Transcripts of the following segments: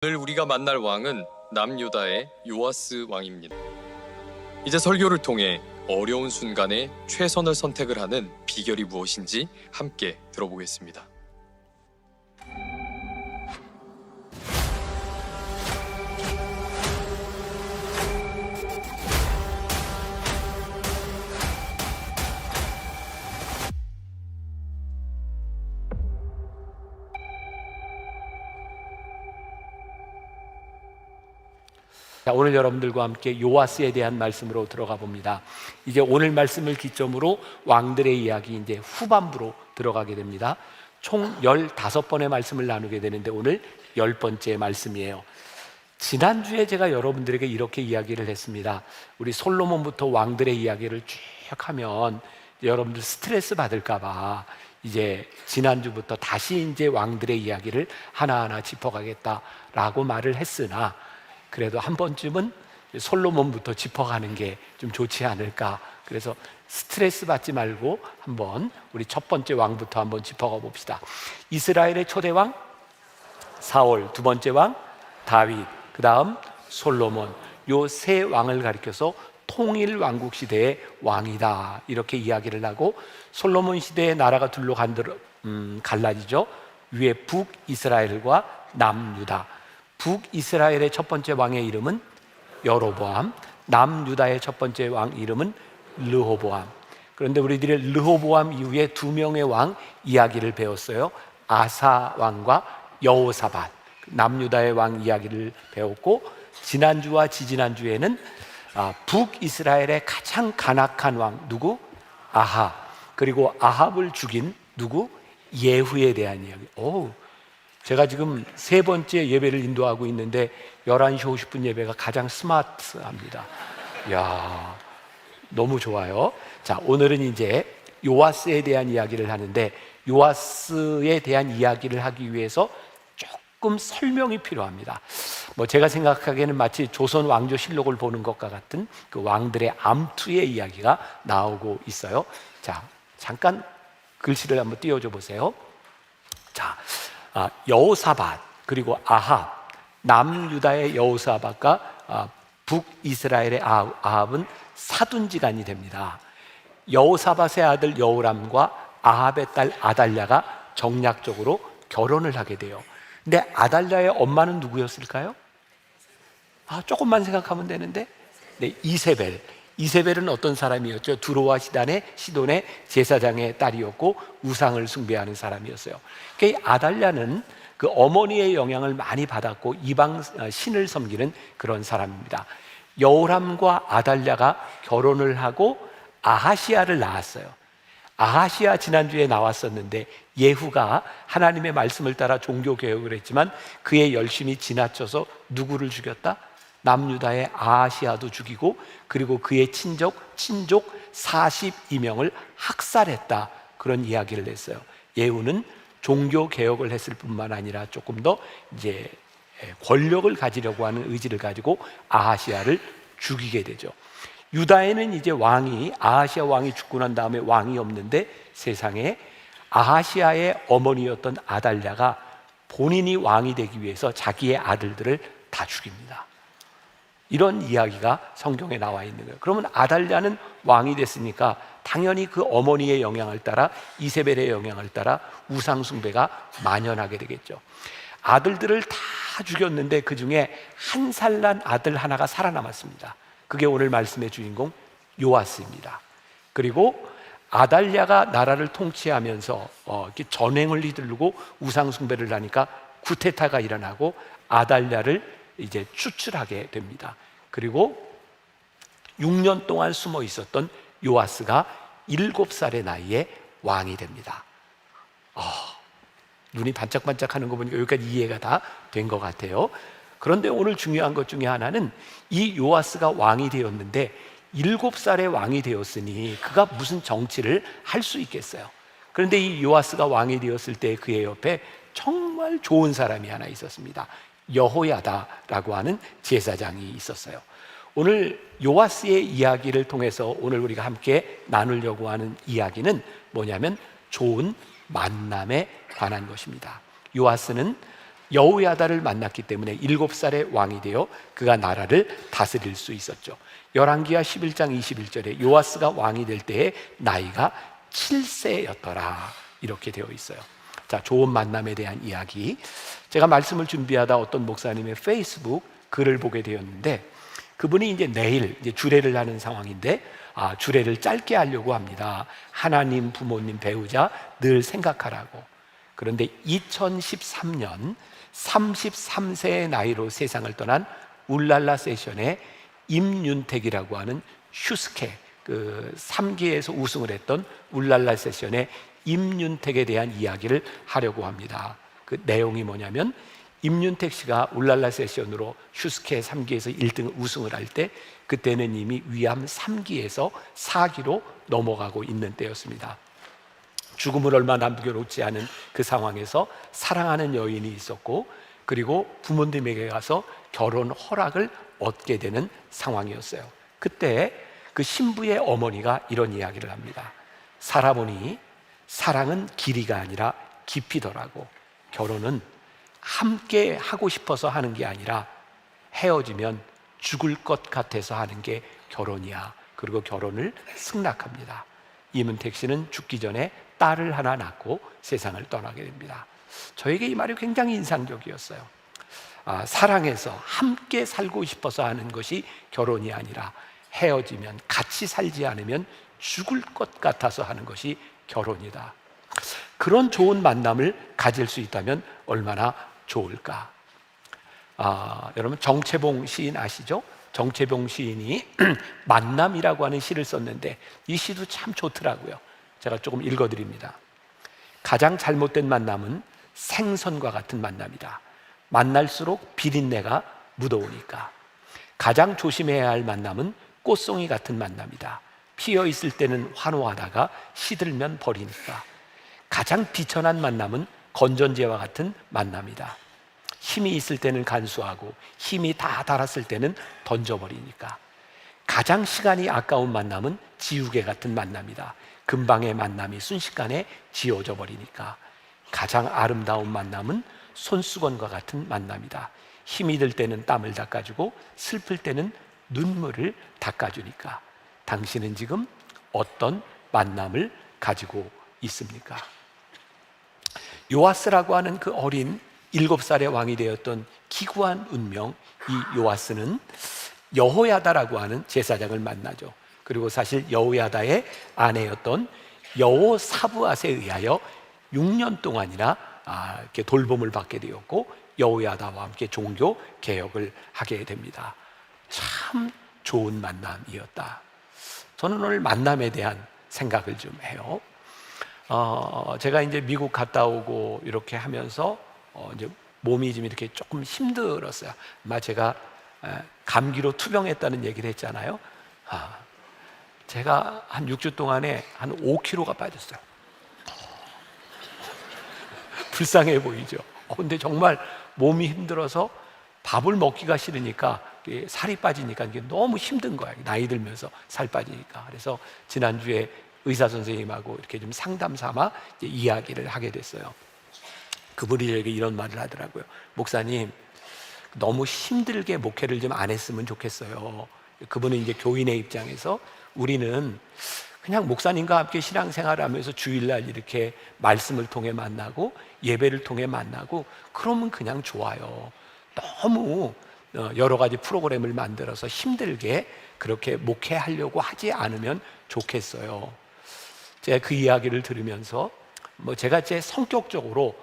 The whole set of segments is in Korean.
오늘 우리가 만날 왕은 남유다의 요아스 왕입니다. 이제 설교를 통해 어려운 순간에 최선을 선택을 하는 비결이 무엇인지 함께 들어보겠습니다. 자, 오늘 여러분들과 함께 요아스에 대한 말씀으로 들어가 봅니다. 이제 오늘 말씀을 기점으로 왕들의 이야기 이제 후반부로 들어가게 됩니다. 총 15번의 말씀을 나누게 되는데 오늘 10번째 말씀이에요. 지난주에 제가 여러분들에게 이렇게 이야기를 했습니다. 우리 솔로몬부터 왕들의 이야기를 쭉 하면 여러분들 스트레스 받을까봐 이제 지난주부터 다시 이제 왕들의 이야기를 하나하나 짚어가겠다라고 말을 했으나 그래도 한 번쯤은 솔로몬부터 짚어가는 게 좀 좋지 않을까. 그래서 스트레스 받지 말고 한번 우리 첫 번째 왕부터 한번 짚어가 봅시다. 이스라엘의 초대 왕 사울, 두 번째 왕 다윗, 그 다음 솔로몬. 요 세 왕을 가리켜서 통일 왕국 시대의 왕이다 이렇게 이야기를 하고, 솔로몬 시대의 나라가 둘로 갈라지죠. 위에 북이스라엘과 남유다. 북이스라엘의 첫 번째 왕의 이름은 여로보암, 남유다의 첫 번째 왕 이름은 르호보암. 그런데 우리들이 르호보암 이후에 두 명의 왕 이야기를 배웠어요. 아사 왕과 여호사밧, 남유다의 왕 이야기를 배웠고, 지난주와 지지난주에는 북이스라엘의 가장 간악한 왕 누구? 아합. 그리고 아합을 죽인 누구? 예후에 대한 이야기. 제가 지금 세 번째 예배를 인도하고 있는데 11시 50분 예배가 가장 스마트합니다. 이야, 너무 좋아요. 자, 오늘은 이제 요아스에 대한 이야기를 하는데, 요아스에 대한 이야기를 하기 위해서 조금 설명이 필요합니다. 제가 생각하기에는 마치 조선 왕조실록을 보는 것과 같은 그 왕들의 암투의 이야기가 나오고 있어요. 자, 잠깐 글씨를 한번 띄워줘 보세요. 자, 여호사밧 그리고 아합, 남유다의 여호사밧과 북이스라엘의 아합은 사돈지간이 됩니다. 여호사밧의 아들 여호람과 아합의 딸 아달랴가 정략적으로 결혼을 하게 돼요. 근데 아달랴의 엄마는 누구였을까요? 조금만 생각하면 되는데, 네, 이세벨. 이세벨은 어떤 사람이었죠? 두로와 시돈의 제사장의 딸이었고 우상을 숭배하는 사람이었어요. 그러니까 아달랴는 그 어머니의 영향을 많이 받았고 이방 신을 섬기는 그런 사람입니다. 여호람과 아달랴가 결혼을 하고 아하시아를 낳았어요. 아하시아 지난주에 나왔었는데, 예후가 하나님의 말씀을 따라 종교개혁을 했지만 그의 열심이 지나쳐서 누구를 죽였다? 남유다의 아하시아도 죽이고, 그리고 그의 친족 42명을 학살했다, 그런 이야기를 했어요. 예후는 종교개혁을 했을 뿐만 아니라 조금 더 이제 권력을 가지려고 하는 의지를 가지고 아하시아를 죽이게 되죠. 유다에는 이제 아하시아 왕이 죽고 난 다음에 왕이 없는데, 세상에 아하시아의 어머니였던 아달랴가 본인이 왕이 되기 위해서 자기의 아들들을 다 죽입니다. 이런 이야기가 성경에 나와 있는 거예요. 그러면 아달랴는 왕이 됐으니까 당연히 그 어머니의 영향을 따라, 이세벨의 영향을 따라 우상 숭배가 만연하게 되겠죠. 아들들을 다 죽였는데 그 중에 한 살 난 아들 하나가 살아남았습니다. 그게 오늘 말씀의 주인공 요아스입니다. 그리고 아달랴가 나라를 통치하면서 이렇게 전횡을 휘두르고 우상 숭배를 하니까 쿠데타가 일어나고 아달랴를 이제 추출하게 됩니다. 그리고 6년 동안 숨어 있었던 요아스가 7살의 나이에 왕이 됩니다. 눈이 반짝반짝하는 거 보니까 여기까지 이해가 다 된 것 같아요. 그런데 오늘 중요한 것 중에 하나는, 이 요아스가 왕이 되었는데 7살의 왕이 되었으니 그가 무슨 정치를 할 수 있겠어요? 그런데 이 요아스가 왕이 되었을 때 그의 옆에 정말 좋은 사람이 하나 있었습니다. 여호야다라고 하는 제사장이 있었어요. 오늘 요아스의 이야기를 통해서 오늘 우리가 함께 나누려고 하는 이야기는 뭐냐면 좋은 만남에 관한 것입니다. 요아스는 여호야다를 만났기 때문에 7살의 왕이 되어 그가 나라를 다스릴 수 있었죠. 열왕기하 11장 21절에 요아스가 왕이 될 때의 나이가 7세였더라 이렇게 되어 있어요. 자, 좋은 만남에 대한 이야기. 제가 말씀을 준비하다 어떤 목사님의 페이스북 글을 보게 되었는데, 그분이 이제 내일 이제 주례를 하는 상황인데, 주례를 짧게 하려고 합니다. 하나님, 부모님, 배우자 늘 생각하라고. 그런데 2013년 33세의 나이로 세상을 떠난 울랄라 세션의 임윤택이라고 하는 슈스케, 그 3기에서 우승을 했던 울랄라 세션의 임윤택에 대한 이야기를 하려고 합니다. 그 내용이 뭐냐면, 임윤택 씨가 울랄라 세션으로 슈스케 3기에서 1등 우승을 할 때, 그때는 이미 위암 3기에서 4기로 넘어가고 있는 때였습니다. 죽음을 얼마 남겨놓지 않은 그 상황에서 사랑하는 여인이 있었고, 그리고 부모님에게 가서 결혼 허락을 얻게 되는 상황이었어요. 그때 그 신부의 어머니가 이런 이야기를 합니다. 살아보니 사랑은 길이가 아니라 깊이더라고. 결혼은 함께 하고 싶어서 하는 게 아니라 헤어지면 죽을 것 같아서 하는 게 결혼이야. 그리고 결혼을 승낙합니다. 이문택 씨는 죽기 전에 딸을 하나 낳고 세상을 떠나게 됩니다. 저에게 이 말이 굉장히 인상적이었어요. 사랑해서 함께 살고 싶어서 하는 것이 결혼이 아니라 헤어지면, 같이 살지 않으면 죽을 것 같아서 하는 것이 결혼이다. 그런 좋은 만남을 가질 수 있다면 얼마나 좋을까. 여러분, 정채봉 시인 아시죠? 정채봉 시인이 만남이라고 하는 시를 썼는데, 이 시도 참 좋더라고요. 제가 조금 읽어드립니다. 가장 잘못된 만남은 생선과 같은 만남이다. 만날수록 비린내가 묻어오니까. 가장 조심해야 할 만남은 꽃송이 같은 만남이다. 피어 있을 때는 환호하다가 시들면 버리니까. 가장 비천한 만남은 건전지와 같은 만남이다. 힘이 있을 때는 간수하고 힘이 다 닳았을 때는 던져버리니까. 가장 시간이 아까운 만남은 지우개 같은 만남이다. 금방의 만남이 순식간에 지워져 버리니까. 가장 아름다운 만남은 손수건과 같은 만남이다. 힘이 들 때는 땀을 닦아주고 슬플 때는 눈물을 닦아주니까. 당신은 지금 어떤 만남을 가지고 있습니까? 요아스라고 하는 그 어린 7살의 왕이 되었던 기구한 운명, 이 요아스는 여호야다라고 하는 제사장을 만나죠. 그리고 사실 여호야다의 아내였던 여호사부앗에 의하여 6년 동안이나 이렇게 돌봄을 받게 되었고, 여호야다와 함께 종교 개혁을 하게 됩니다. 참 좋은 만남이었다. 저는 오늘 만남에 대한 생각을 좀 해요. 제가 이제 미국 갔다 오고 이렇게 하면서 이제 몸이 좀 이렇게 조금 힘들었어요. 아마 제가 감기로 투병했다는 얘기를 했잖아요. 제가 한 6주 동안에 한 5kg가 빠졌어요. 불쌍해 보이죠? 근데 정말 몸이 힘들어서 밥을 먹기가 싫으니까 살이 빠지니까 이게 너무 힘든 거야. 나이 들면서 살 빠지니까. 그래서 지난주에 의사 선생님하고 이렇게 좀 상담 삼아 이야기를 하게 됐어요. 그분이 저에게 이런 말을 하더라고요. 목사님, 너무 힘들게 목회를 좀 안 했으면 좋겠어요. 그분은 이제 교인의 입장에서, 우리는 그냥 목사님과 함께 신앙생활을 하면서 주일날 이렇게 말씀을 통해 만나고 예배를 통해 만나고 그러면 그냥 좋아요. 너무 여러 가지 프로그램을 만들어서 힘들게 그렇게 목회하려고 하지 않으면 좋겠어요. 제가 그 이야기를 들으면서 제가 제 성격적으로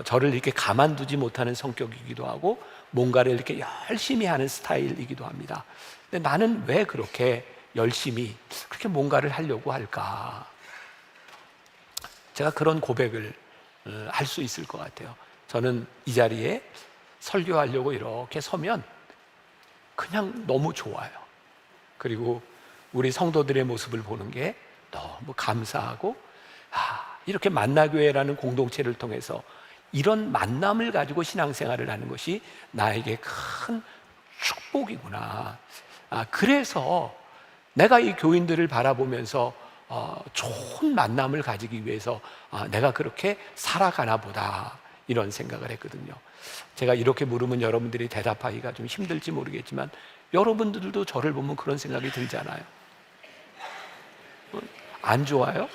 저를 이렇게 가만두지 못하는 성격이기도 하고 뭔가를 이렇게 열심히 하는 스타일이기도 합니다. 근데 나는 왜 그렇게 열심히 그렇게 뭔가를 하려고 할까? 제가 그런 고백을 할 수 있을 것 같아요. 저는 이 자리에 설교하려고 이렇게 서면 그냥 너무 좋아요. 그리고 우리 성도들의 모습을 보는 게 너무 감사하고, 이렇게 만나교회라는 공동체를 통해서 이런 만남을 가지고 신앙생활을 하는 것이 나에게 큰 축복이구나. 그래서 내가 이 교인들을 바라보면서 좋은 만남을 가지기 위해서 내가 그렇게 살아가나 보다, 이런 생각을 했거든요. 제가 이렇게 물으면 여러분들이 대답하기가 좀 힘들지 모르겠지만 여러분들도 저를 보면 그런 생각이 들잖아요. 안 좋아요?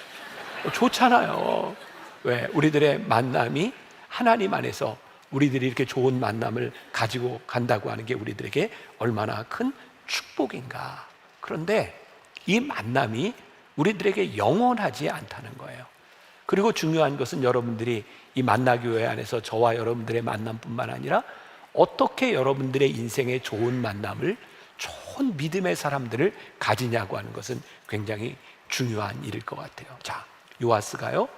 좋잖아요. 왜? 우리들의 만남이 하나님 안에서 우리들이 이렇게 좋은 만남을 가지고 간다고 하는 게 우리들에게 얼마나 큰 축복인가. 그런데 이 만남이 우리들에게 영원하지 않다는 거예요. 그리고 중요한 것은 여러분들이 이 만나교회 안에서 저와 여러분들의 만남뿐만 아니라 어떻게 여러분들의 인생에 좋은 만남을, 좋은 믿음의 사람들을 가지냐고 하는 것은 굉장히 중요한 일일 것 같아요. 자, 요아스가요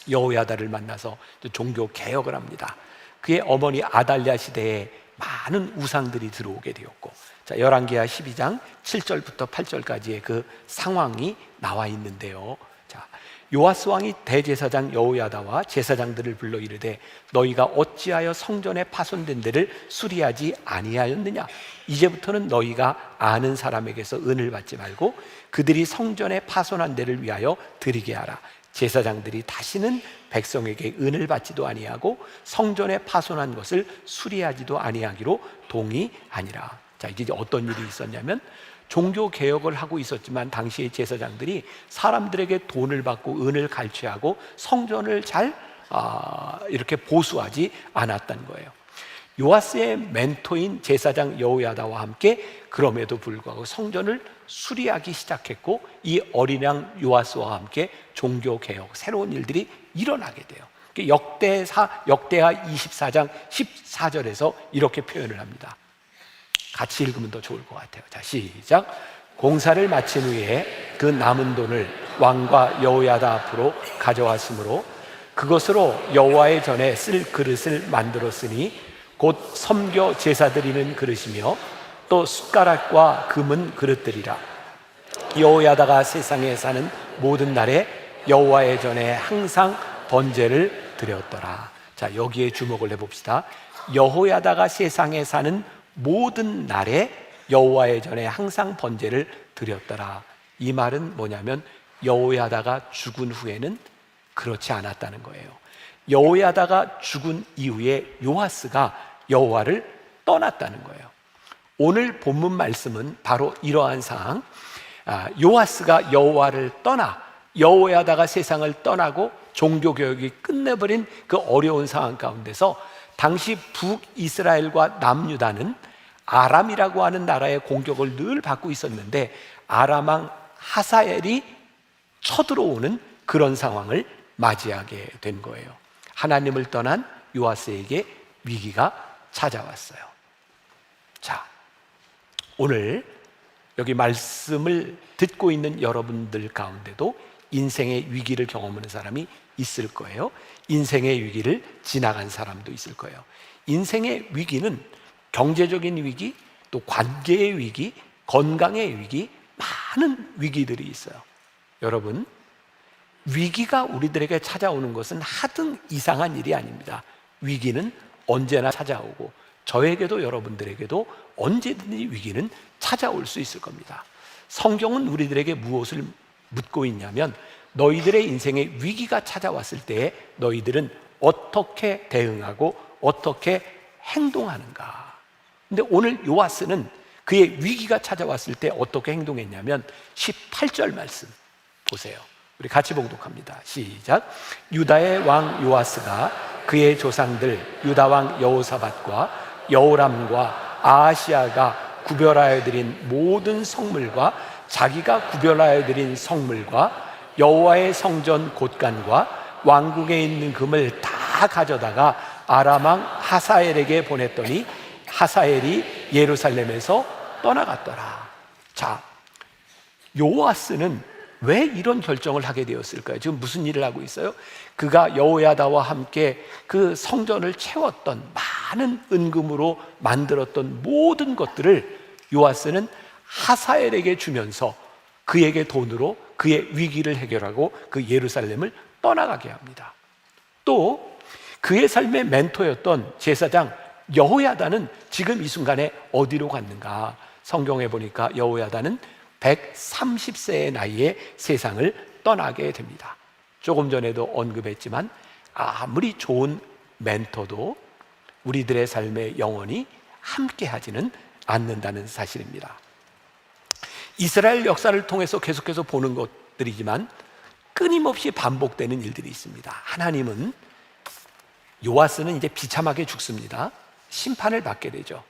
여호야다를 만나서 종교 개혁을 합니다. 그의 어머니 아달랴 시대에 많은 우상들이 들어오게 되었고, 자, 열왕기하 12장 7절부터 8절까지의 그 상황이 나와 있는데요. 자, 요아스 왕이 대제사장 여호야다와 제사장들을 불러 이르되 너희가 어찌하여 성전에 파손된 데를 수리하지 아니하였느냐? 이제부터는 너희가 아는 사람에게서 은을 받지 말고 그들이 성전에 파손한 데를 위하여 드리게 하라. 제사장들이 다시는 백성에게 은을 받지도 아니하고 성전에 파손한 것을 수리하지도 아니하기로 동의하니라. 자, 이게 어떤 일이 있었냐면 종교 개혁을 하고 있었지만 당시의 제사장들이 사람들에게 돈을 받고 은을 갈취하고 성전을 잘 이렇게 보수하지 않았다는 거예요. 요아스의 멘토인 제사장 여호야다와 함께 그럼에도 불구하고 성전을 수리하기 시작했고, 이 어린 양 요아스와 함께 종교 개혁, 새로운 일들이 일어나게 돼요. 역대하 24장 14절에서 이렇게 표현을 합니다. 같이 읽으면 더 좋을 것 같아요. 자, 시작. 공사를 마친 후에 그 남은 돈을 왕과 여호야다 앞으로 가져왔으므로 그것으로 여호와의 전에 쓸 그릇을 만들었으니 곧 섬겨 제사 드리는 그릇이며 또 숟가락과 금은 그릇들이라. 여호야다가 세상에 사는 모든 날에 여호와의 전에 항상 번제를 드렸더라. 자, 여기에 주목을 해봅시다. 여호야다가 세상에 사는 모든 날에 여호와의 전에 항상 번제를 드렸더라. 이 말은 뭐냐면 여호야다가 죽은 후에는 그렇지 않았다는 거예요. 여호야다가 죽은 이후에 요아스가 여호와를 떠났다는 거예요. 오늘 본문 말씀은 바로 이러한 상황, 요아스가 여호와를 떠나 여호야다가 세상을 떠나고 종교개혁이 끝내버린 그 어려운 상황 가운데서 당시 북이스라엘과 남유다는 아람이라고 하는 나라의 공격을 늘 받고 있었는데 아람왕 하사엘이 쳐들어오는 그런 상황을 맞이하게 된 거예요. 하나님을 떠난 요아스에게 위기가 찾아왔어요. 자, 오늘 여기 말씀을 듣고 있는 여러분들 가운데도 인생의 위기를 경험하는 사람이 있을 거예요. 인생의 위기를 지나간 사람도 있을 거예요. 인생의 위기는 경제적인 위기, 또 관계의 위기, 건강의 위기, 많은 위기들이 있어요. 여러분, 위기가 우리들에게 찾아오는 것은 하등 이상한 일이 아닙니다. 위기는 언제나 찾아오고 저에게도 여러분들에게도 언제든지 위기는 찾아올 수 있을 겁니다. 성경은 우리들에게 무엇을 묻고 있냐면 너희들의 인생에 위기가 찾아왔을 때 너희들은 어떻게 대응하고 어떻게 행동하는가. 근데 오늘 요아스는 그의 위기가 찾아왔을 때 어떻게 행동했냐면 18절 말씀 보세요. 우리 같이 봉독합니다. 시작. 유다의 왕 요아스가 그의 조상들 유다 왕 여호사밧과 여호람과 아하시아가 구별하여 드린 모든 성물과 자기가 구별하여 드린 성물과 여호와의 성전 곳간과 왕궁에 있는 금을 다 가져다가 아람 왕 하사엘에게 보냈더니 하사엘이 예루살렘에서 떠나갔더라. 자, 요아스는 왜 이런 결정을 하게 되었을까요? 지금 무슨 일을 하고 있어요? 그가 여호야다와 함께 그 성전을 채웠던 많은 은금으로 만들었던 모든 것들을 요아스는 하사엘에게 주면서 그에게 돈으로 그의 위기를 해결하고 그 예루살렘을 떠나가게 합니다. 또 그의 삶의 멘토였던 제사장 여호야다는 지금 이 순간에 어디로 갔는가? 성경에 보니까 여호야다는 130세의 나이에 세상을 떠나게 됩니다. 조금 전에도 언급했지만 아무리 좋은 멘토도 우리들의 삶에 영원히 함께하지는 않는다는 사실입니다. 이스라엘 역사를 통해서 계속해서 보는 것들이지만 끊임없이 반복되는 일들이 있습니다. 하나님은 요아스는 이제 비참하게 죽습니다. 심판을 받게 되죠.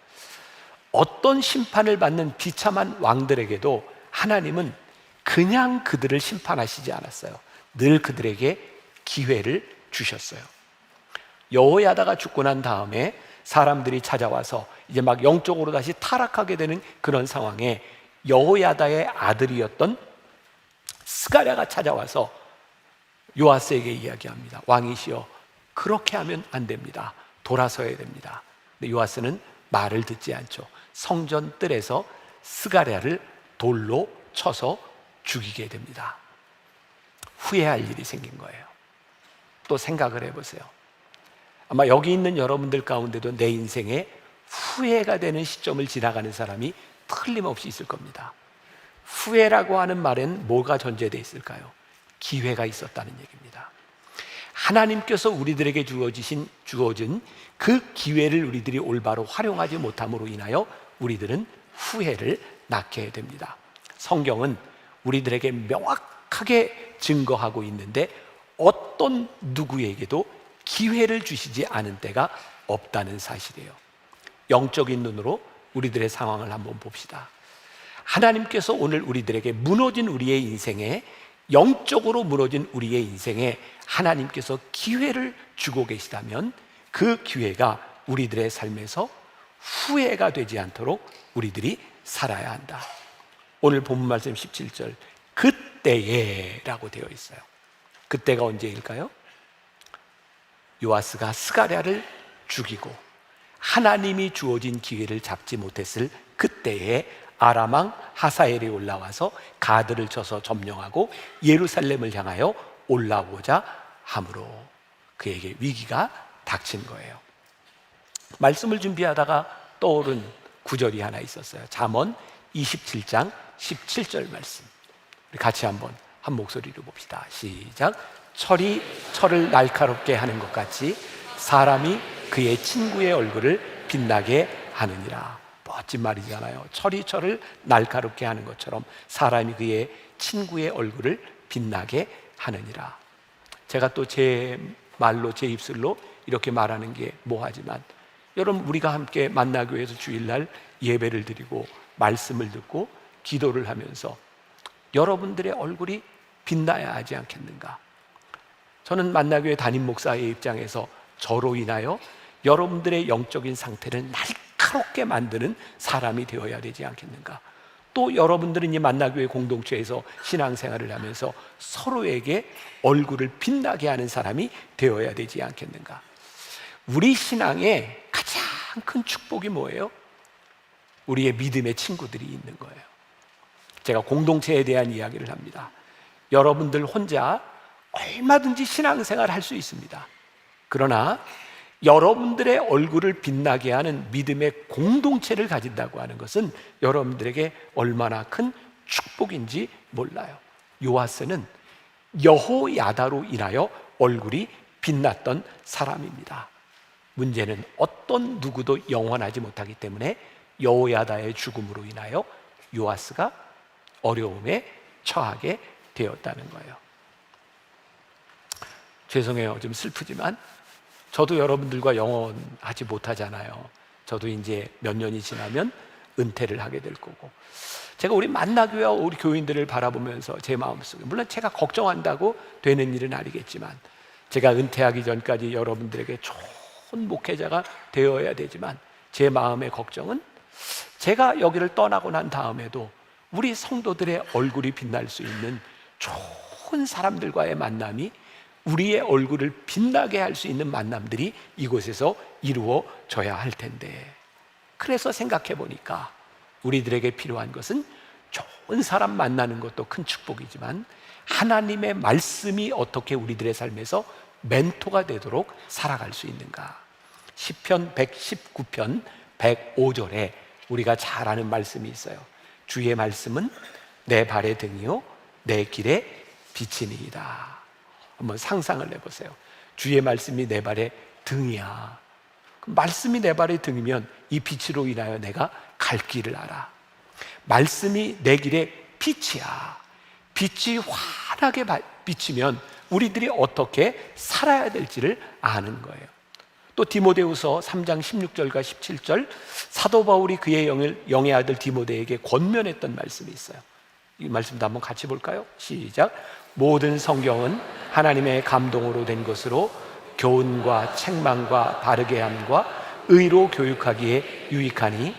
어떤 심판을 받는 비참한 왕들에게도 하나님은 그냥 그들을 심판하시지 않았어요. 늘 그들에게 기회를 주셨어요. 여호야다가 죽고 난 다음에 사람들이 찾아와서 이제 막 영적으로 다시 타락하게 되는 그런 상황에 여호야다의 아들이었던 스가랴가 찾아와서 요아스에게 이야기합니다. 왕이시여, 그렇게 하면 안 됩니다. 돌아서야 됩니다. 근데 요아스는 말을 듣지 않죠. 성전 뜰에서 스가랴를 돌로 쳐서 죽이게 됩니다. 후회할 일이 생긴 거예요. 또 생각을 해보세요. 아마 여기 있는 여러분들 가운데도 내 인생에 후회가 되는 시점을 지나가는 사람이 틀림없이 있을 겁니다. 후회라고 하는 말엔 뭐가 전제되어 있을까요? 기회가 있었다는 얘기입니다. 하나님께서 우리들에게 주어진 그 기회를 우리들이 올바로 활용하지 못함으로 인하여 우리들은 후회를 낳게 됩니다. 성경은 우리들에게 명확하게 증거하고 있는데 어떤 누구에게도 기회를 주시지 않은 때가 없다는 사실이에요. 영적인 눈으로 우리들의 상황을 한번 봅시다. 하나님께서 오늘 우리들에게 무너진 우리의 인생에, 영적으로 무너진 우리의 인생에 하나님께서 기회를 주고 계시다면 그 기회가 우리들의 삶에서 후회가 되지 않도록 우리들이 살아야 한다. 오늘 본문 말씀 17절, 그때에 라고 되어 있어요. 그때가 언제일까요? 요아스가 스가랴를 죽이고 하나님이 주어진 기회를 잡지 못했을 그때에 아람 왕 하사엘이 올라와서 가드를 쳐서 점령하고 예루살렘을 향하여 올라오고자 함으로 그에게 위기가 닥친 거예요. 말씀을 준비하다가 떠오른 구절이 하나 있었어요. 잠언 27장 17절 말씀. 우리 같이 한번 한 목소리로 봅시다. 시작. 철이 철을 날카롭게 하는 것 같이 사람이 그의 친구의 얼굴을 빛나게 하느니라. 멋진 말이잖아요. 철이 철을 날카롭게 하는 것처럼 사람이 그의 친구의 얼굴을 빛나게 하느니라. 제가 또 제 말로, 제 입술로 이렇게 말하는 게 뭐하지만, 여러분, 우리가 함께 만나교회에서 주일날 예배를 드리고 말씀을 듣고 기도를 하면서 여러분들의 얼굴이 빛나야 하지 않겠는가? 저는 만나교회 담임 목사의 입장에서 저로 인하여 여러분들의 영적인 상태를 날카롭게 만드는 사람이 되어야 되지 않겠는가? 또 여러분들은 이 만나교회 공동체에서 신앙생활을 하면서 서로에게 얼굴을 빛나게 하는 사람이 되어야 되지 않겠는가? 우리 신앙의 가장 큰 축복이 뭐예요? 우리의 믿음의 친구들이 있는 거예요. 제가 공동체에 대한 이야기를 합니다. 여러분들 혼자 얼마든지 신앙생활 할 수 있습니다. 그러나 여러분들의 얼굴을 빛나게 하는 믿음의 공동체를 가진다고 하는 것은 여러분들에게 얼마나 큰 축복인지 몰라요. 요아스는 여호야다로 인하여 얼굴이 빛났던 사람입니다. 문제는 어떤 누구도 영원하지 못하기 때문에 여호야다의 죽음으로 인하여 요아스가 어려움에 처하게 되었다는 거예요. 죄송해요. 좀 슬프지만 저도 여러분들과 영원하지 못하잖아요. 저도 이제 몇 년이 지나면 은퇴를 하게 될 거고, 제가 우리 만나교회와 우리 교인들을 바라보면서 제 마음속에, 물론 제가 걱정한다고 되는 일은 아니겠지만, 제가 은퇴하기 전까지 여러분들에게 좋은 목회자가 되어야 되지만, 제 마음의 걱정은 제가 여기를 떠나고 난 다음에도 우리 성도들의 얼굴이 빛날 수 있는 좋은 사람들과의 만남이, 우리의 얼굴을 빛나게 할 수 있는 만남들이 이곳에서 이루어져야 할 텐데, 그래서 생각해 보니까 우리들에게 필요한 것은 좋은 사람 만나는 것도 큰 축복이지만 하나님의 말씀이 어떻게 우리들의 삶에서 멘토가 되도록 살아갈 수 있는가. 시편 119편 105절에 우리가 잘 아는 말씀이 있어요. 주의 말씀은 내 발의 등이요 내 길의 빛이니이다. 한번 상상을 해보세요. 주의 말씀이 내 발의 등이야. 말씀이 내 발의 등이면 이 빛으로 인하여 내가 갈 길을 알아. 말씀이 내 길의 빛이야. 빛이 환하게 비치면 우리들이 어떻게 살아야 될지를 아는 거예요. 또 디모데후서 3장 16절과 17절, 사도 바울이 그의 영의 아들 디모데에게 권면했던 말씀이 있어요. 이 말씀도 한번 같이 볼까요? 시작. 모든 성경은 하나님의 감동으로 된 것으로 교훈과 책망과 바르게 함과 의로 교육하기에 유익하니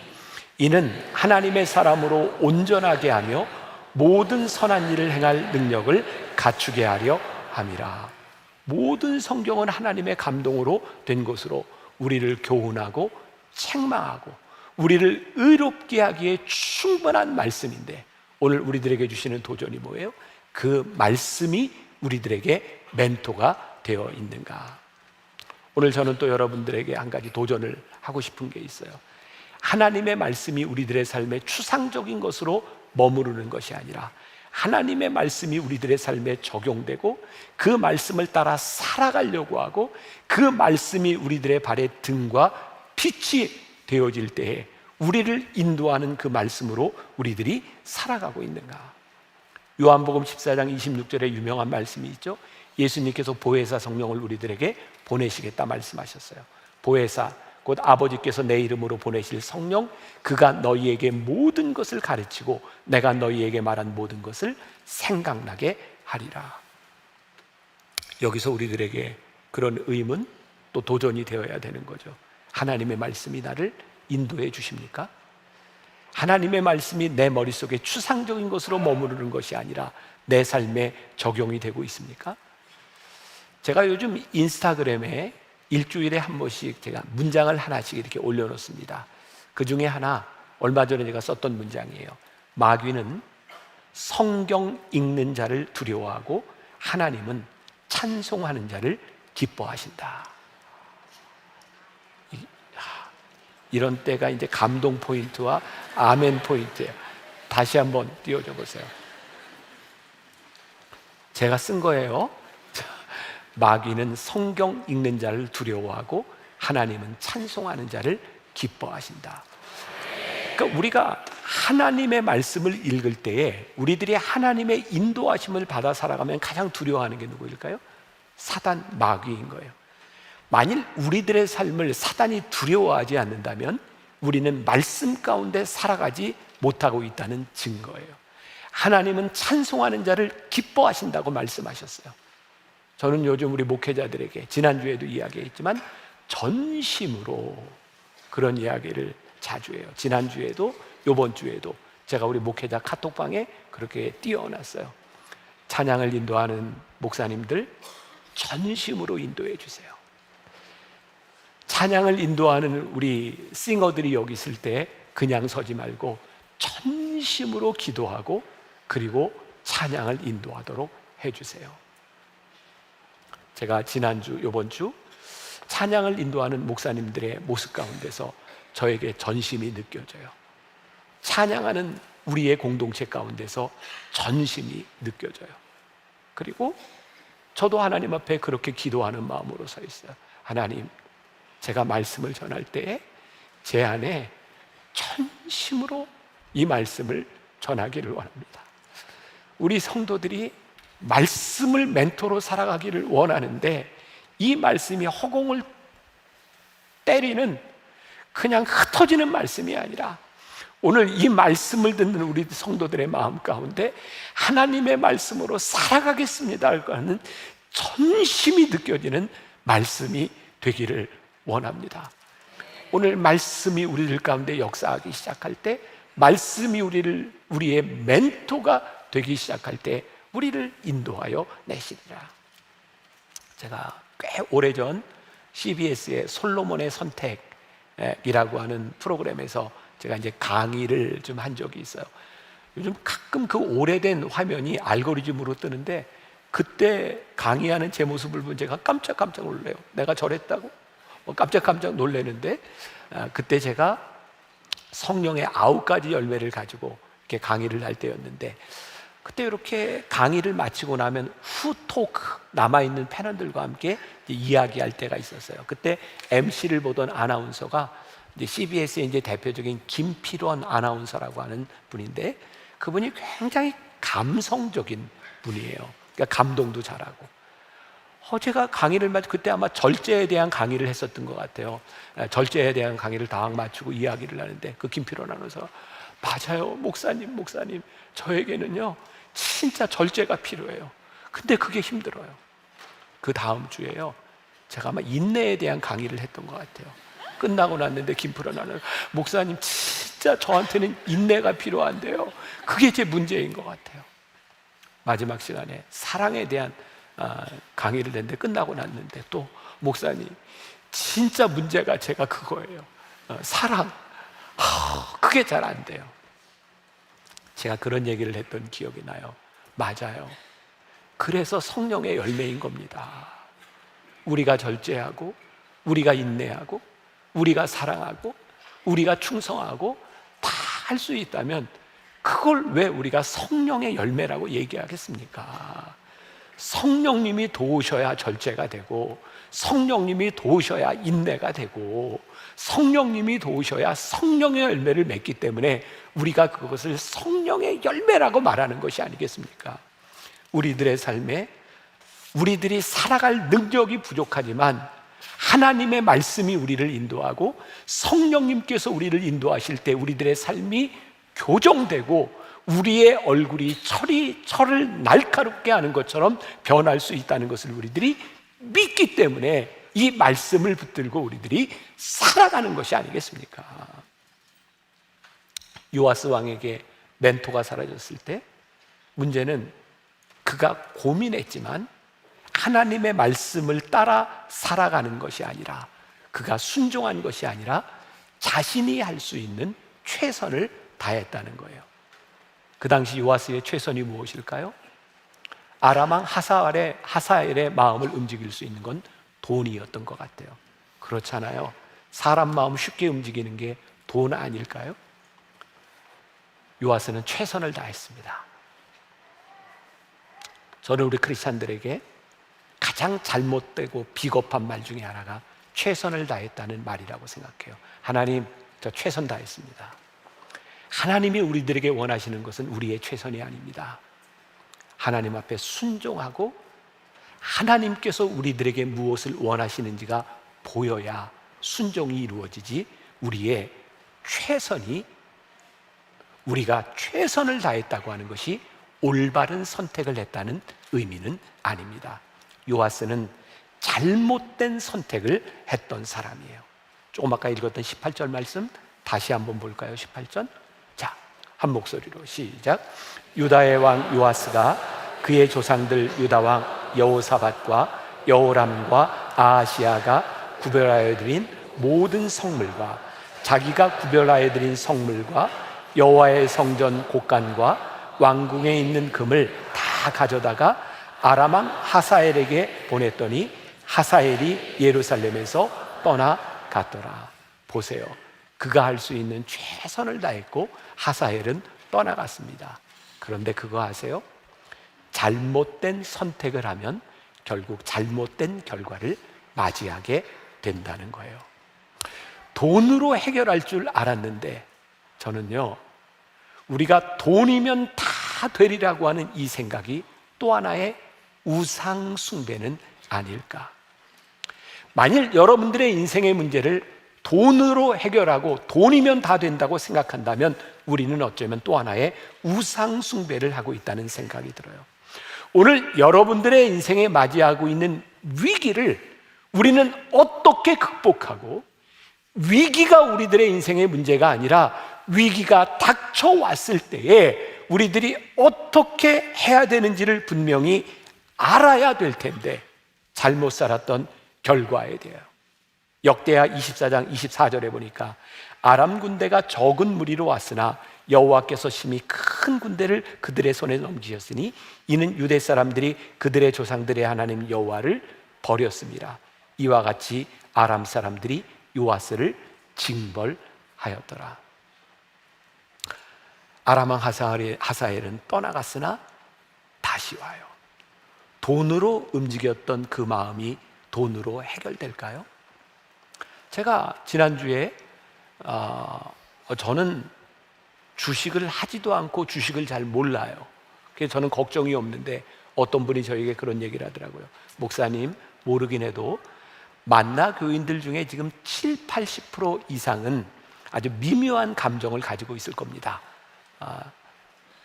이는 하나님의 사람으로 온전하게 하며 모든 선한 일을 행할 능력을 갖추게 하려 함이라. 모든 성경은 하나님의 감동으로 된 것으로 우리를 교훈하고 책망하고 우리를 의롭게 하기에 충분한 말씀인데, 오늘 우리들에게 주시는 도전이 뭐예요? 그 말씀이 우리들에게 멘토가 되어 있는가? 오늘 저는 또 여러분들에게 한 가지 도전을 하고 싶은 게 있어요. 하나님의 말씀이 우리들의 삶에 추상적인 것으로 머무르는 것이 아니라 하나님의 말씀이 우리들의 삶에 적용되고 그 말씀을 따라 살아가려고 하고 그 말씀이 우리들의 발의 등과 빛이 되어질 때에 우리를 인도하는 그 말씀으로 우리들이 살아가고 있는가? 요한복음 14장 26절에 유명한 말씀이 있죠. 예수님께서 보혜사 성령을 우리들에게 보내시겠다 말씀하셨어요. 보혜사, 곧 아버지께서 내 이름으로 보내실 성령, 그가 너희에게 모든 것을 가르치고 내가 너희에게 말한 모든 것을 생각나게 하리라. 여기서 우리들에게 그런 의문, 또 도전이 되어야 되는 거죠. 하나님의 말씀이 나를 인도해 주십니까? 하나님의 말씀이 내 머릿속에 추상적인 것으로 머무르는 것이 아니라 내 삶에 적용이 되고 있습니까? 제가 요즘 인스타그램에 일주일에 한 번씩 제가 문장을 하나씩 이렇게 올려놓습니다. 그 중에 하나, 얼마 전에 제가 썼던 문장이에요. 마귀는 성경 읽는 자를 두려워하고 하나님은 찬송하는 자를 기뻐하신다. 이런 때가 이제 감동 포인트와 아멘 포인트예요. 다시 한번 띄워줘 보세요. 제가 쓴 거예요. 마귀는 성경 읽는 자를 두려워하고 하나님은 찬송하는 자를 기뻐하신다. 그러니까 우리가 하나님의 말씀을 읽을 때에 우리들이 하나님의 인도하심을 받아 살아가면 가장 두려워하는 게 누구일까요? 사단, 마귀인 거예요. 만일 우리들의 삶을 사단이 두려워하지 않는다면 우리는 말씀 가운데 살아가지 못하고 있다는 증거예요. 하나님은 찬송하는 자를 기뻐하신다고 말씀하셨어요. 저는 요즘 우리 목회자들에게 지난주에도 이야기했지만 전심으로 그런 이야기를 자주 해요. 지난주에도 이번 주에도 제가 우리 목회자 카톡방에 그렇게 띄워놨어요. 찬양을 인도하는 목사님들 전심으로 인도해 주세요. 찬양을 인도하는 우리 싱어들이 여기 있을 때 그냥 서지 말고 전심으로 기도하고 그리고 찬양을 인도하도록 해주세요. 제가 지난주, 이번 주 찬양을 인도하는 목사님들의 모습 가운데서 저에게 전심이 느껴져요. 찬양하는 우리의 공동체 가운데서 전심이 느껴져요. 그리고 저도 하나님 앞에 그렇게 기도하는 마음으로 서 있어요. 하나님, 제가 말씀을 전할 때에 제 안에 전심으로 이 말씀을 전하기를 원합니다. 우리 성도들이 말씀을 멘토로 살아가기를 원하는데 이 말씀이 허공을 때리는 그냥 흩어지는 말씀이 아니라 오늘 이 말씀을 듣는 우리 성도들의 마음 가운데 하나님의 말씀으로 살아가겠습니다 하는 전심이 느껴지는 말씀이 되기를 원합니다. 오늘 말씀이 우리들 가운데 역사하기 시작할 때, 말씀이 우리의 멘토가 되기 시작할 때 우리를 인도하여 내시리라. 제가 꽤 오래전 CBS의 솔로몬의 선택이라고 하는 프로그램에서 제가 이제 강의를 좀 한 적이 있어요. 요즘 가끔 그 오래된 화면이 알고리즘으로 뜨는데 그때 강의하는 제 모습을 보면 제가 깜짝 놀래요. 내가 저랬다고? 깜짝 놀래는데 그때 제가 성령의 9가지 열매를 가지고 이렇게 강의를 할 때였는데 그때 이렇게 강의를 마치고 나면 후토크 남아있는 패널들과 함께 이야기할 때가 있었어요. 그때 MC를 보던 아나운서가 이제 CBS의 이제 대표적인 김필원 아나운서라고 하는 분인데, 그분이 굉장히 감성적인 분이에요. 그러니까 감동도 잘하고. 제가 강의를 그때 아마 절제에 대한 강의를 했었던 것 같아요. 절제에 대한 강의를 다 마치고 이야기를 하는데 그 김필원 아나운서가 맞아요, 목사님, 저에게는요 진짜 절제가 필요해요. 근데 그게 힘들어요. 그 다음 주에요, 제가 아마 인내에 대한 강의를 했던 것 같아요. 끝나고 났는데 김필원 아나운서, 목사님 진짜 저한테는 인내가 필요한데요, 그게 제 문제인 것 같아요. 마지막 시간에 사랑에 대한 강의를 했는데 끝나고 났는데 또, 목사님 진짜 문제가 제가 그거예요. 사랑. 그게 잘 안 돼요. 제가 그런 얘기를 했던 기억이 나요. 맞아요. 그래서 성령의 열매인 겁니다. 우리가 절제하고, 우리가 인내하고, 우리가 사랑하고, 우리가 충성하고 다 할 수 있다면 그걸 왜 우리가 성령의 열매라고 얘기하겠습니까? 성령님이 도우셔야 절제가 되고, 성령님이 도우셔야 인내가 되고, 성령님이 도우셔야 성령의 열매를 맺기 때문에 우리가 그것을 성령의 열매라고 말하는 것이 아니겠습니까? 우리들의 삶에 우리들이 살아갈 능력이 부족하지만 하나님의 말씀이 우리를 인도하고 성령님께서 우리를 인도하실 때 우리들의 삶이 교정되고 우리의 얼굴이 철을 날카롭게 하는 것처럼 변할 수 있다는 것을 우리들이 믿기 때문에 이 말씀을 붙들고 우리들이 살아가는 것이 아니겠습니까? 요아스 왕에게 멘토가 사라졌을 때 문제는 그가 고민했지만 하나님의 말씀을 따라 살아가는 것이 아니라, 그가 순종한 것이 아니라 자신이 할 수 있는 최선을 다했다는 거예요. 그 당시 요아스의 최선이 무엇일까요? 아람 왕 하사엘의 마음을 움직일 수 있는 건 돈이었던 것 같아요. 그렇잖아요. 사람 마음 쉽게 움직이는 게 돈 아닐까요? 요아스는 최선을 다했습니다. 저는 우리 크리스찬들에게 가장 잘못되고 비겁한 말 중에 하나가 최선을 다했다는 말이라고 생각해요. 하나님, 저 최선 다했습니다. 하나님이 우리들에게 원하시는 것은 우리의 최선이 아닙니다. 하나님 앞에 순종하고 하나님께서 우리들에게 무엇을 원하시는지가 보여야 순종이 이루어지지, 우리의 최선이, 우리가 최선을 다했다고 하는 것이 올바른 선택을 했다는 의미는 아닙니다. 요아스는 잘못된 선택을 했던 사람이에요. 조금 아까 읽었던 18절 말씀 다시 한번 볼까요? 18절. 자, 한 목소리로 시작. 유다의 왕 요아스가 그의 조상들 유다 왕 여호사밧과 여호람과 아하시아가 구별하여 드린 모든 성물과 자기가 구별하여 드린 성물과 여호와의 성전 곳간과 왕궁에 있는 금을 다 가져다가 아람 왕 하사엘에게 보냈더니 하사엘이 예루살렘에서 떠나갔더라. 보세요. 그가 할 수 있는 최선을 다했고 하사엘은 떠나갔습니다. 그런데 그거 아세요? 잘못된 선택을 하면 결국 잘못된 결과를 맞이하게 된다는 거예요. 돈으로 해결할 줄 알았는데 저는요, 우리가 돈이면 다 되리라고 하는 이 생각이 또 하나의 우상 숭배는 아닐까? 만일 여러분들의 인생의 문제를 돈으로 해결하고 돈이면 다 된다고 생각한다면 우리는 어쩌면 또 하나의 우상 숭배를 하고 있다는 생각이 들어요. 오늘 여러분들의 인생에 맞이하고 있는 위기를 우리는 어떻게 극복하고, 위기가 우리들의 인생의 문제가 아니라 위기가 닥쳐왔을 때에 우리들이 어떻게 해야 되는지를 분명히 알아야 될 텐데 잘못 살았던 결과에 대하여 역대하 24장 24절에 보니까 아람 군대가 적은 무리로 왔으나 여호와께서 심히 큰 군대를 그들의 손에 넘기셨으니 이는 유대 사람들이 그들의 조상들의 하나님 여호와를 버렸습니다. 이와 같이 아람 사람들이 요아스를 징벌하였더라. 아람 왕 하사엘은 떠나갔으나 다시 와요. 돈으로 움직였던 그 마음이 돈으로 해결될까요? 제가 지난주에 저는 주식을 하지도 않고 주식을 잘 몰라요. 그래서 저는 걱정이 없는데 어떤 분이 저에게 그런 얘기를 하더라고요. 목사님, 모르긴 해도 만나 교인들 중에 지금 70~80% 이상은 아주 미묘한 감정을 가지고 있을 겁니다.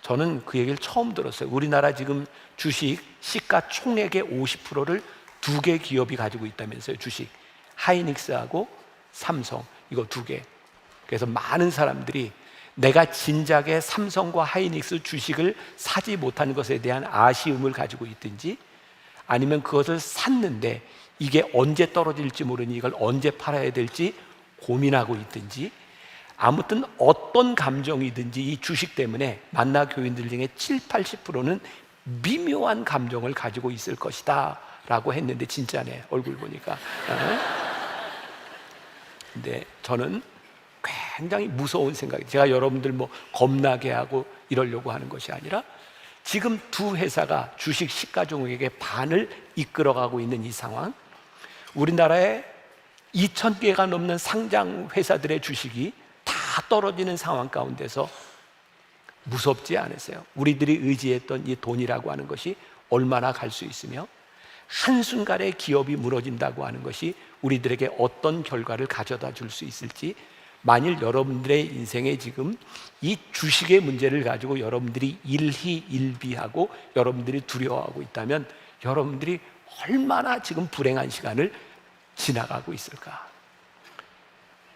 저는 그 얘기를 처음 들었어요. 우리나라 지금 주식 시가총액의 50%를 두 개 기업이 가지고 있다면서요. 주식 하이닉스하고 삼성, 이거 두 개. 그래서 많은 사람들이 내가 진작에 삼성과 하이닉스 주식을 사지 못하는 것에 대한 아쉬움을 가지고 있든지, 아니면 그것을 샀는데 이게 언제 떨어질지 모르니 이걸 언제 팔아야 될지 고민하고 있든지, 아무튼 어떤 감정이든지 이 주식 때문에 만나 교인들 중에 70~80%는 미묘한 감정을 가지고 있을 것이다 라고 했는데 진짜네, 얼굴 보니까. 근데 저는 굉장히 무서운 생각이, 제가 여러분들 뭐 겁나게 하고 이러려고 하는 것이 아니라, 지금 두 회사가 주식 시가총액의 반을 이끌어가고 있는 이 상황, 우리나라에 2,000개가 넘는 상장 회사들의 주식이 다 떨어지는 상황 가운데서 무섭지 않으세요? 우리들이 의지했던 이 돈이라고 하는 것이 얼마나 갈 수 있으며, 한순간에 기업이 무너진다고 하는 것이 우리들에게 어떤 결과를 가져다 줄 수 있을지, 만일 여러분들의 인생에 지금 이 주식의 문제를 가지고 여러분들이 일희일비하고 여러분들이 두려워하고 있다면 여러분들이 얼마나 지금 불행한 시간을 지나가고 있을까?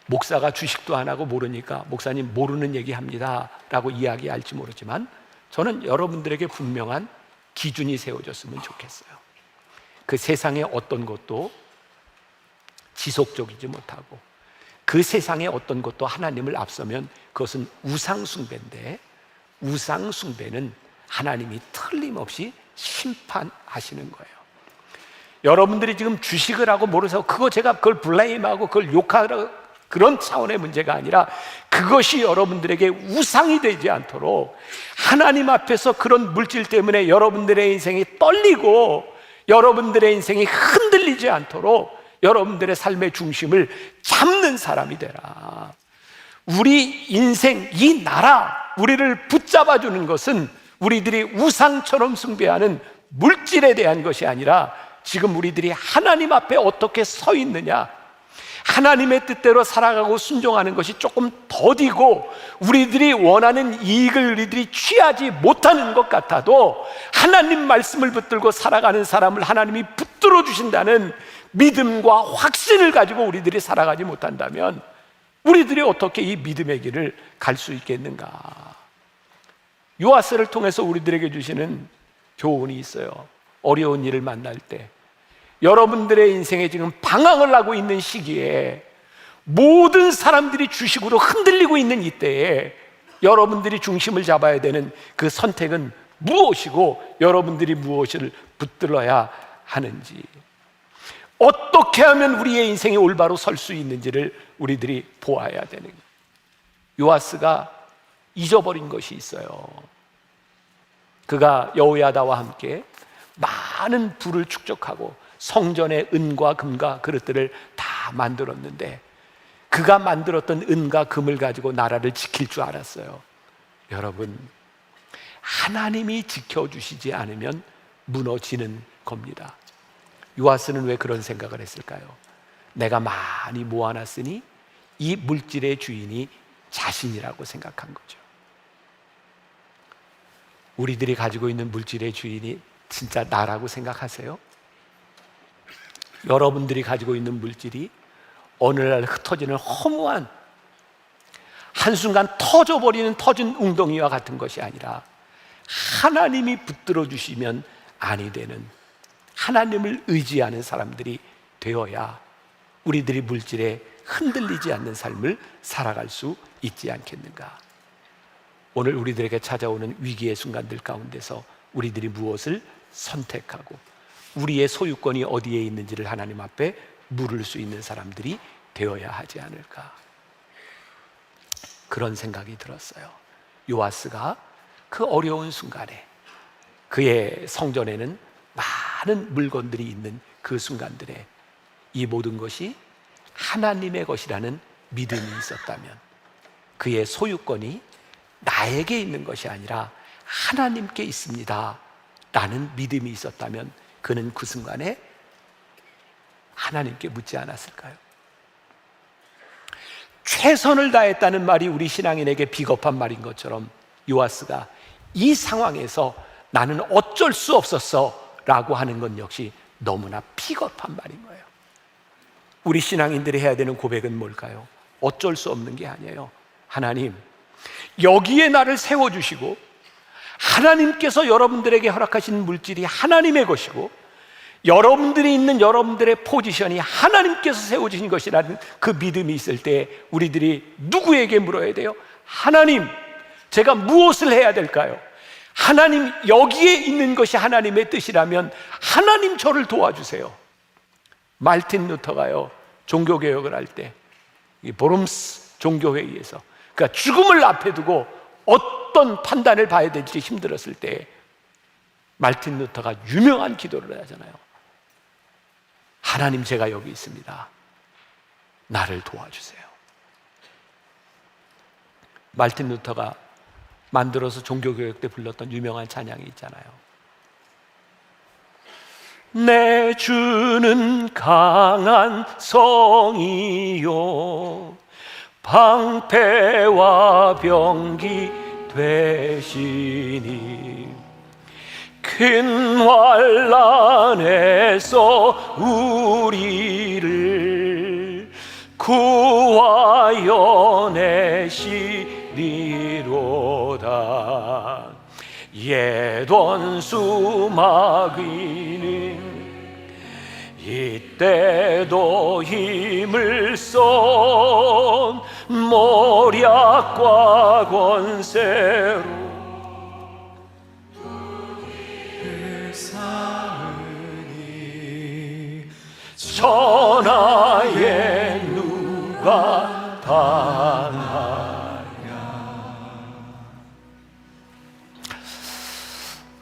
목사가 주식도 안 하고 모르니까 목사님 모르는 얘기 합니다 라고 이야기할지 모르지만, 저는 여러분들에게 분명한 기준이 세워졌으면 좋겠어요. 그 세상의 어떤 것도 지속적이지 못하고, 그 세상의 어떤 것도 하나님을 앞서면 그것은 우상숭배인데, 우상숭배는 하나님이 틀림없이 심판하시는 거예요. 여러분들이 지금 주식을 하고 모르서 제가 그걸 블레임하고 그걸 욕하라, 그런 차원의 문제가 아니라, 그것이 여러분들에게 우상이 되지 않도록 하나님 앞에서 그런 물질 때문에 여러분들의 인생이 떨리고 여러분들의 인생이 흔들리지 않도록 여러분들의 삶의 중심을 잡는 사람이 되라. 우리 인생, 이 나라, 우리를 붙잡아 주는 것은 우리들이 우상처럼 숭배하는 물질에 대한 것이 아니라, 지금 우리들이 하나님 앞에 어떻게 서 있느냐, 하나님의 뜻대로 살아가고 순종하는 것이 조금 더디고 우리들이 원하는 이익을 우리들이 취하지 못하는 것 같아도 하나님 말씀을 붙들고 살아가는 사람을 하나님이 붙들어 주신다는 믿음과 확신을 가지고 우리들이 살아가지 못한다면 우리들이 어떻게 이 믿음의 길을 갈 수 있겠는가? 요아스를 통해서 우리들에게 주시는 교훈이 있어요. 어려운 일을 만날 때, 여러분들의 인생에 지금 방황을 하고 있는 시기에, 모든 사람들이 주식으로 흔들리고 있는 이때에 여러분들이 중심을 잡아야 되는 그 선택은 무엇이고, 여러분들이 무엇을 붙들어야 하는지, 어떻게 하면 우리의 인생이 올바로 설 수 있는지를 우리들이 보아야 되는 거예요. 요아스가 잊어버린 것이 있어요. 그가 여호야다와 함께 많은 부를 축적하고 성전의 은과 금과 그릇들을 다 만들었는데, 그가 만들었던 은과 금을 가지고 나라를 지킬 줄 알았어요. 여러분, 하나님이 지켜주시지 않으면 무너지는 겁니다. 요아스는 왜 그런 생각을 했을까요? 내가 많이 모아놨으니 이 물질의 주인이 자신이라고 생각한 거죠. 우리들이 가지고 있는 물질의 주인이 진짜 나라고 생각하세요? 여러분들이 가지고 있는 물질이 어느 날 흩어지는 허무한, 한순간 터진 웅덩이와 같은 것이 아니라, 하나님이 붙들어 주시면 아니 되는, 하나님을 의지하는 사람들이 되어야 우리들이 물질에 흔들리지 않는 삶을 살아갈 수 있지 않겠는가? 오늘 우리들에게 찾아오는 위기의 순간들 가운데서 우리들이 무엇을 선택하고 우리의 소유권이 어디에 있는지를 하나님 앞에 물을 수 있는 사람들이 되어야 하지 않을까, 그런 생각이 들었어요. 요아스가 그 어려운 순간에 그의 성전에는 많은 물건들이 있는 그 순간들에 이 모든 것이 하나님의 것이라는 믿음이 있었다면, 그의 소유권이 나에게 있는 것이 아니라 하나님께 있습니다 라는 믿음이 있었다면, 그는 그 순간에 하나님께 묻지 않았을까요? 최선을 다했다는 말이 우리 신앙인에게 비겁한 말인 것처럼, 요아스가 이 상황에서 나는 어쩔 수 없었어 라고 하는 건 역시 너무나 비겁한 말인 거예요. 우리 신앙인들이 해야 되는 고백은 뭘까요? 어쩔 수 없는 게 아니에요. 하나님, 여기에 나를 세워주시고 하나님께서 여러분들에게 허락하신 물질이 하나님의 것이고 여러분들이 있는 여러분들의 포지션이 하나님께서 세워주신 것이라는 그 믿음이 있을 때 우리들이 누구에게 물어야 돼요? 하나님, 제가 무엇을 해야 될까요? 하나님, 여기에 있는 것이 하나님의 뜻이라면 하나님 저를 도와주세요. 말틴 루터가요, 종교개혁을 할 때 이 보름스 종교회의에서, 그러니까 죽음을 앞에 두고 어떤 판단을 봐야 될지 힘들었을 때 말틴 루터가 유명한 기도를 하잖아요. 하나님, 제가 여기 있습니다. 나를 도와주세요. 말틴 루터가 만들어서 종교개혁 때 불렀던 유명한 찬양이 있잖아요. 내 주는 강한 성이요 방패와 병기 되시니 큰 환난에서 우리를 구하여 내시리로다. 옛 원수 마귀는 이때도 힘을 쏜 모략과 권세로 싸우니 천하에 누가 당하냐.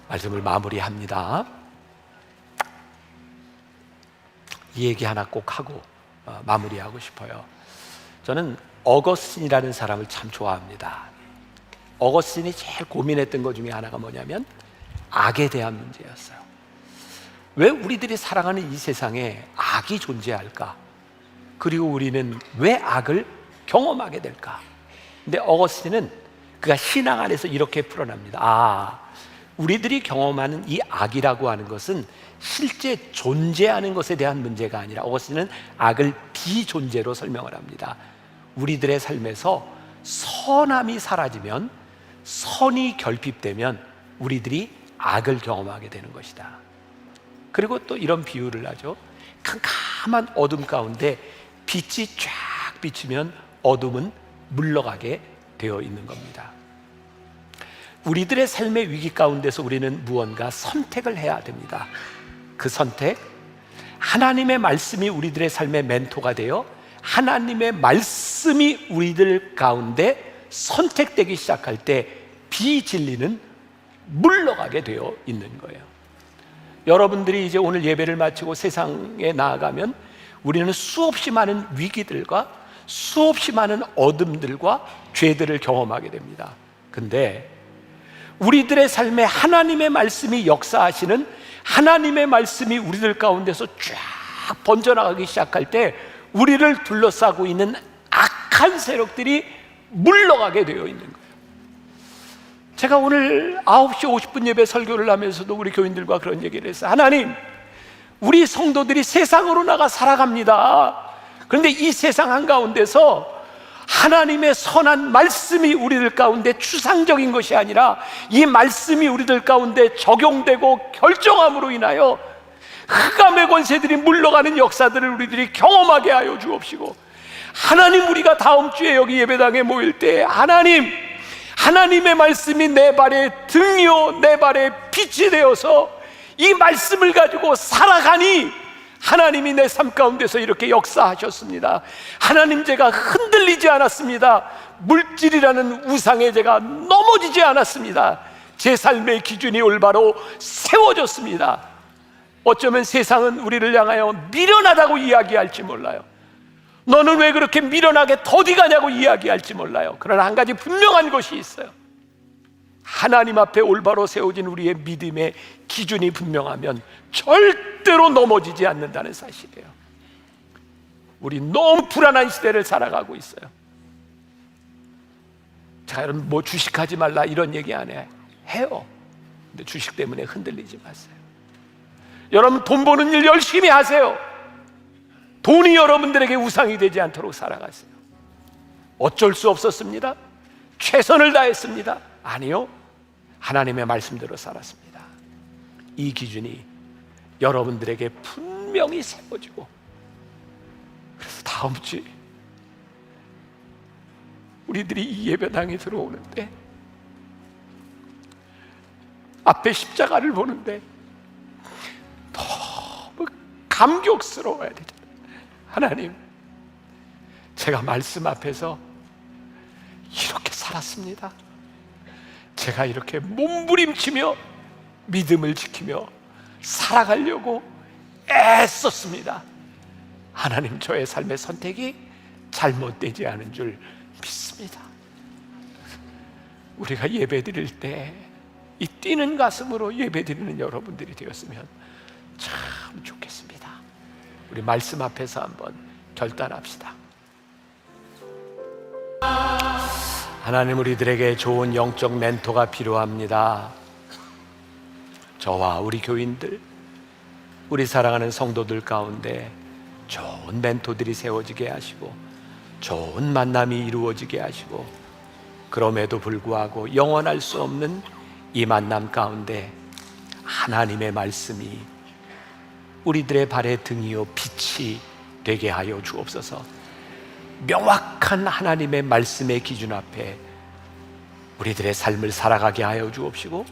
말씀을 마무리합니다. 이 얘기 하나 꼭 하고 마무리하고 싶어요. 저는 어거스틴이라는 사람을 참 좋아합니다. 어거스틴이 제일 고민했던 것 중에 하나가 뭐냐면 악에 대한 문제였어요. 왜 우리들이 살아가는 이 세상에 악이 존재할까? 그리고 우리는 왜 악을 경험하게 될까? 근데 어거스틴은 그가 신앙 안에서 이렇게 풀어납니다. 우리들이 경험하는 이 악이라고 하는 것은 실제 존재하는 것에 대한 문제가 아니라, 어거스틴은 악을 비존재로 설명을 합니다. 우리들의 삶에서 선함이 사라지면, 선이 결핍되면 우리들이 악을 경험하게 되는 것이다. 그리고 또 이런 비유를 하죠. 캄캄한 어둠 가운데 빛이 쫙 비치면 어둠은 물러가게 되어 있는 겁니다. 우리들의 삶의 위기 가운데서 우리는 무언가 선택을 해야 됩니다. 그 선택, 하나님의 말씀이 우리들의 삶의 멘토가 되어 하나님의 말씀이 우리들 가운데 선택되기 시작할 때 비진리는 물러가게 되어 있는 거예요. 여러분들이 이제 오늘 예배를 마치고 세상에 나아가면 우리는 수없이 많은 위기들과 수없이 많은 어둠들과 죄들을 경험하게 됩니다. 근데 우리들의 삶에 하나님의 말씀이 역사하시는, 하나님의 말씀이 우리들 가운데서 쫙 번져나가기 시작할 때 우리를 둘러싸고 있는 악한 세력들이 물러가게 되어 있는 거예요. 제가 오늘 9시 50분 예배 설교를 하면서도 우리 교인들과 그런 얘기를 했어요. 하나님, 우리 성도들이 세상으로 나가 살아갑니다. 그런데 이 세상 한가운데서 하나님의 선한 말씀이 우리들 가운데 추상적인 것이 아니라 이 말씀이 우리들 가운데 적용되고 결정함으로 인하여 흑암의 권세들이 물러가는 역사들을 우리들이 경험하게 하여 주옵시고, 하나님, 우리가 다음 주에 여기 예배당에 모일 때 하나님의 말씀이 내 발의 등이요 내 발의 빛이 되어서 이 말씀을 가지고 살아가니 하나님이 내 삶 가운데서 이렇게 역사하셨습니다. 하나님, 제가 흔들리지 않았습니다. 물질이라는 우상에 제가 넘어지지 않았습니다. 제 삶의 기준이 올바로 세워졌습니다. 어쩌면 세상은 우리를 향하여 미련하다고 이야기할지 몰라요. 너는 왜 그렇게 미련하게 더디 가냐고 이야기할지 몰라요. 그러나 한 가지 분명한 것이 있어요. 하나님 앞에 올바로 세워진 우리의 믿음의 기준이 분명하면 절대로 넘어지지 않는다는 사실이에요. 우리 너무 불안한 시대를 살아가고 있어요. 자, 여러분, 뭐 주식하지 말라 이런 얘기 안 해요. 근데 주식 때문에 흔들리지 마세요. 여러분, 돈 버는 일 열심히 하세요. 돈이 여러분들에게 우상이 되지 않도록 살아가세요. 어쩔 수 없었습니다. 최선을 다했습니다. 아니요, 하나님의 말씀대로 살았습니다. 이 기준이 여러분들에게 분명히 세워지고, 그래서 다음 주에 우리들이 이 예배당에 들어오는데 앞에 십자가를 보는데 너무 감격스러워야 되잖아요. 하나님, 제가 말씀 앞에서 이렇게 살았습니다. 제가 이렇게 몸부림치며 믿음을 지키며 살아가려고 애썼습니다. 하나님, 저의 삶의 선택이 잘못되지 않은 줄 믿습니다. 우리가 예배드릴 때 이 뛰는 가슴으로 예배드리는 여러분들이 되었으면 참 좋겠습니다. 우리 말씀 앞에서 한번 결단합시다. 하나님, 우리들에게 좋은 영적 멘토가 필요합니다. 저와 우리 교인들, 우리 사랑하는 성도들 가운데 좋은 멘토들이 세워지게 하시고 좋은 만남이 이루어지게 하시고, 그럼에도 불구하고 영원할 수 없는 이 만남 가운데 하나님의 말씀이 우리들의 발의 등이요 빛이 되게 하여 주옵소서. 명확한 하나님의 말씀의 기준 앞에 우리들의 삶을 살아가게 하여 주옵시고,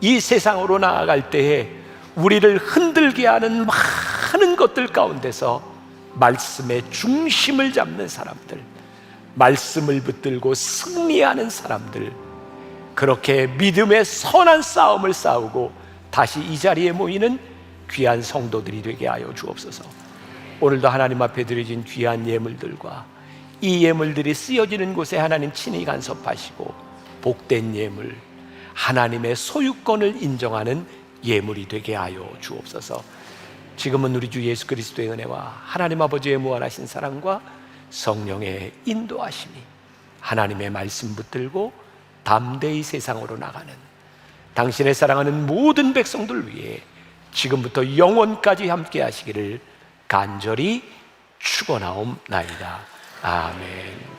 이 세상으로 나아갈 때에 우리를 흔들게 하는 많은 것들 가운데서 말씀의 중심을 잡는 사람들, 말씀을 붙들고 승리하는 사람들, 그렇게 믿음의 선한 싸움을 싸우고 다시 이 자리에 모이는 귀한 성도들이 되게 하여 주옵소서. 오늘도 하나님 앞에 드려진 귀한 예물들과 이 예물들이 쓰여지는 곳에 하나님 친히 간섭하시고 복된 예물, 하나님의 소유권을 인정하는 예물이 되게 하여 주옵소서. 지금은 우리 주 예수 그리스도의 은혜와 하나님 아버지의 무한하신 사랑과 성령의 인도하심이 하나님의 말씀 붙들고 담대히 세상으로 나가는 당신의 사랑하는 모든 백성들 위해 지금부터 영원까지 함께 하시기를 간절히 축원하옵나이다. 아멘.